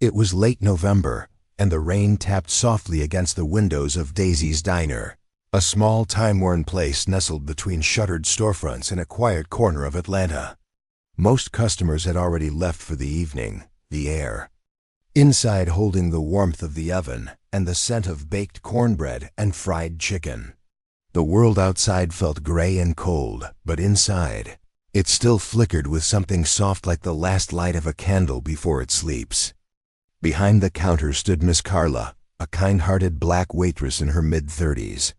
It was late November, and the rain tapped softly against the windows of Daisy's Diner, a small time-worn place nestled between shuttered storefronts in a quiet corner of Atlanta. Most customers had already left for the evening, the air inside holding the warmth of the oven and the scent of baked cornbread and fried chicken. The world outside felt gray and cold, but inside, it still flickered with something soft like the last light of a candle before it sleeps. Behind the counter stood Miss Carla, a kind-hearted black waitress in her mid-30s.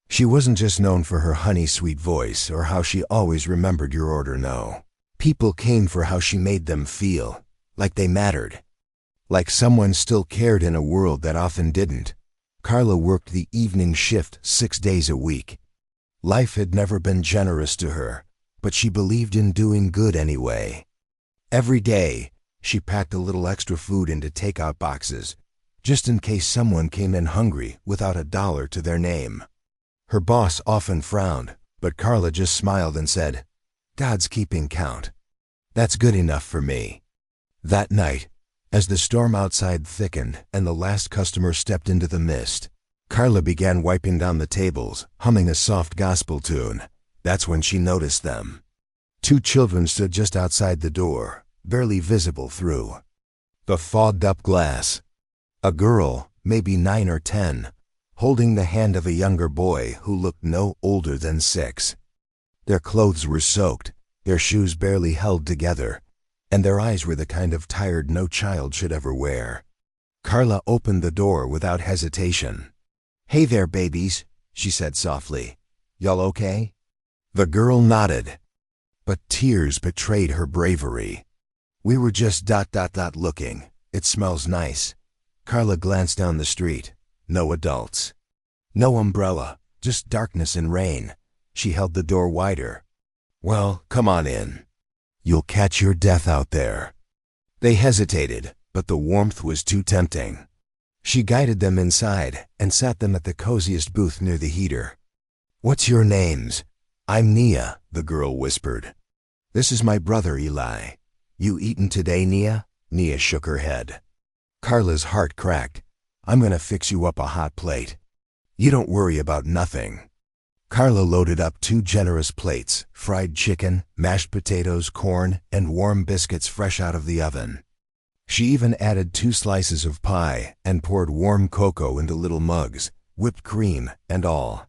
She wasn't just known for her honey-sweet voice or how she always remembered your order. No. People came for how she made them feel, like they mattered, like someone still cared in a world that often didn't. Carla worked the evening shift 6 days a week. Life had never been generous to her, but she believed in doing good anyway. Every day, she packed a little extra food into takeout boxes, just in case someone came in hungry without a dollar to their name. Her boss often frowned, but Carla just smiled and said, "God's keeping count. That's good enough for me." That night, as the storm outside thickened and the last customer stepped into the mist, Carla began wiping down the tables, humming a soft gospel tune. That's when she noticed them. 2 children stood just outside the door, barely visible through the fogged-up glass. A girl, maybe 9 or 10, holding the hand of a younger boy who looked no older than 6. Their clothes were soaked, their shoes barely held together, and their eyes were the kind of tired no child should ever wear. Carla opened the door without hesitation. "Hey there, babies," she said softly. "Y'all okay?" The girl nodded, but tears betrayed her bravery. "We were just looking. It smells nice." Carla glanced down the street. No adults. No umbrella, just darkness and rain. She held the door wider. "Well, come on in. You'll catch your death out there." They hesitated, but the warmth was too tempting. She guided them inside and sat them at the coziest booth near the heater. "What's your names?" "I'm Nia," the girl whispered. "This is my brother Eli. You eatin' today, Nia?" Nia shook her head. Carla's heart cracked. "I'm gonna fix you up a hot plate. You don't worry about nothing." Carla loaded up 2 generous plates, fried chicken, mashed potatoes, corn, and warm biscuits fresh out of the oven. She even added 2 slices of pie and poured warm cocoa into little mugs, whipped cream and all.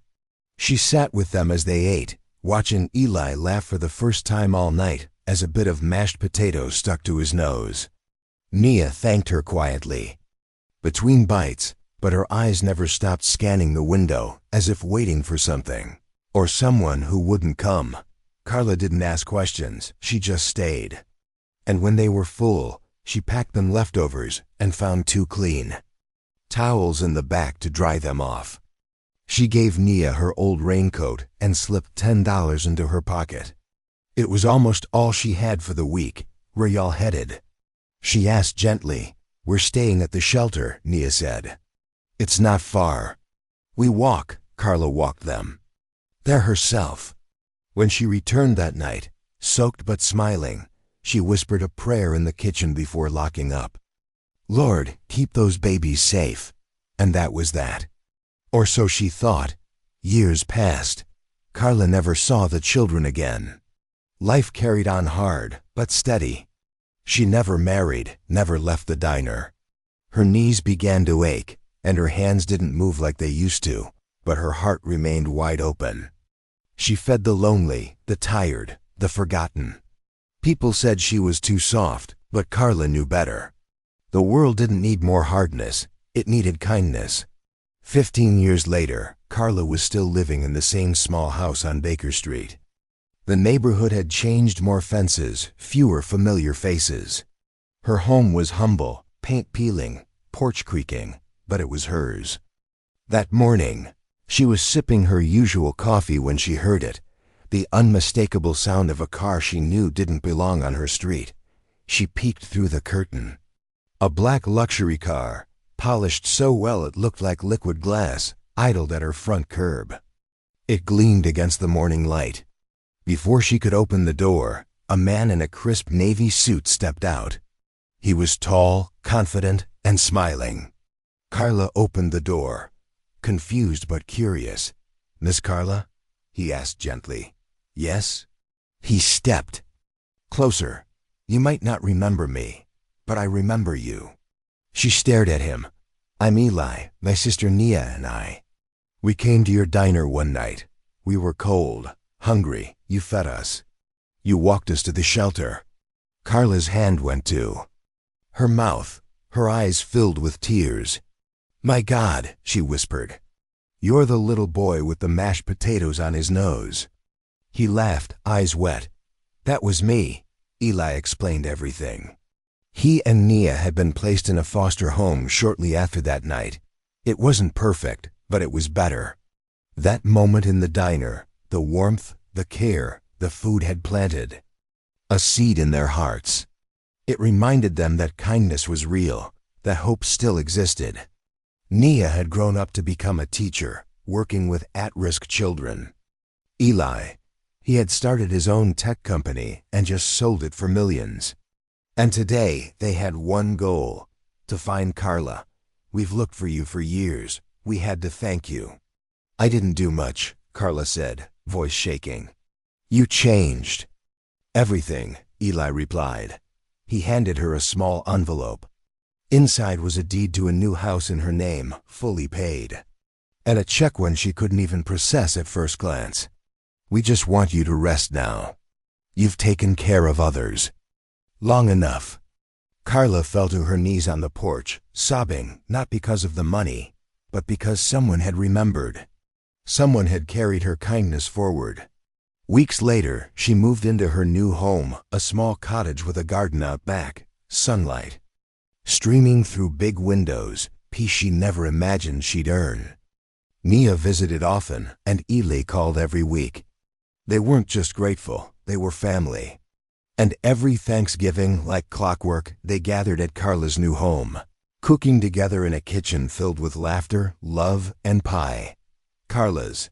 She sat with them as they ate, watching Eli laugh for the first time all night as a bit of mashed potato stuck to his nose. Nia thanked her quietly, between bites, but her eyes never stopped scanning the window as if waiting for something, or someone who wouldn't come. Carla didn't ask questions, she just stayed. And when they were full, she packed them leftovers and found 2 clean towels in the back to dry them off. She gave Nia her old raincoat and slipped $10 into her pocket. It was almost all she had for the week. "Where y'all headed?" She asked gently. "We're staying at the shelter," Nia said. "It's not far." "We walk." Carla walked them there herself. When she returned that night, soaked but smiling, she whispered a prayer in the kitchen before locking up. "Lord, keep those babies safe." And that was that. Or so she thought. Years passed. Carla never saw the children again. Life carried on hard, but steady. She never married, never left the diner. Her knees began to ache, and her hands didn't move like they used to, but her heart remained wide open. She fed the lonely, the tired, the forgotten. People said she was too soft, but Carla knew better. The world didn't need more hardness, it needed kindness. 15 years later, Carla was still living in the same small house on Baker Street. The neighborhood had changed, more fences, fewer familiar faces. Her home was humble, paint peeling, porch creaking, but it was hers. That morning, she was sipping her usual coffee when she heard it, the unmistakable sound of a car she knew didn't belong on her street. She peeked through the curtain. A black luxury car, polished so well it looked like liquid glass, idled at her front curb. It gleamed against the morning light. Before she could open the door, a man in a crisp navy suit stepped out. He was tall, confident, and smiling. Carla opened the door, confused but curious. "Miss Carla?" he asked gently. "Yes?" He stepped closer. "You might not remember me, but I remember you." She stared at him. "I'm Eli. My sister Nia and I. We came to your diner one night. We were cold, hungry. You fed us. You walked us to the shelter." Carla's hand went to her mouth, her eyes filled with tears. "My God," she whispered. "You're the little boy with the mashed potatoes on his nose." He laughed, eyes wet. "That was me." Eli explained everything. He and Nia had been placed in a foster home shortly after that night. It wasn't perfect, but it was better. That moment in the diner, the warmth, the care, the food had planted a seed in their hearts. It reminded them that kindness was real, that hope still existed. Nia had grown up to become a teacher, working with at-risk children. Eli, he had started his own tech company and just sold it for millions. And today they had one goal: to find Carla. "We've looked for you for years. We had to thank you." "I didn't do much," Carla said, voice shaking. "You changed." "Everything," Eli replied. He handed her a small envelope. Inside was a deed to a new house in her name, fully paid, and a check one she couldn't even process at first glance. "We just want you to rest now. You've taken care of others long enough." Carla fell to her knees on the porch, sobbing, not because of the money, but because someone had remembered. Someone had carried her kindness forward. Weeks later, she moved into her new home, a small cottage with a garden out back, sunlight streaming through big windows, peace she never imagined she'd earn. Nia visited often, and Eli called every week. They weren't just grateful, they were family. And every Thanksgiving, like clockwork, they gathered at Carla's new home, cooking together in a kitchen filled with laughter, love, and pie. Carla's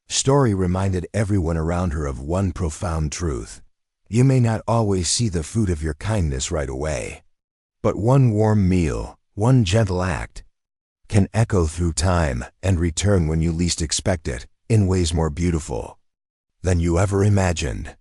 story reminded everyone around her of one profound truth: you may not always see the fruit of your kindness right away, but one warm meal, one gentle act, can echo through time and return when you least expect it, in ways more beautiful than you ever imagined.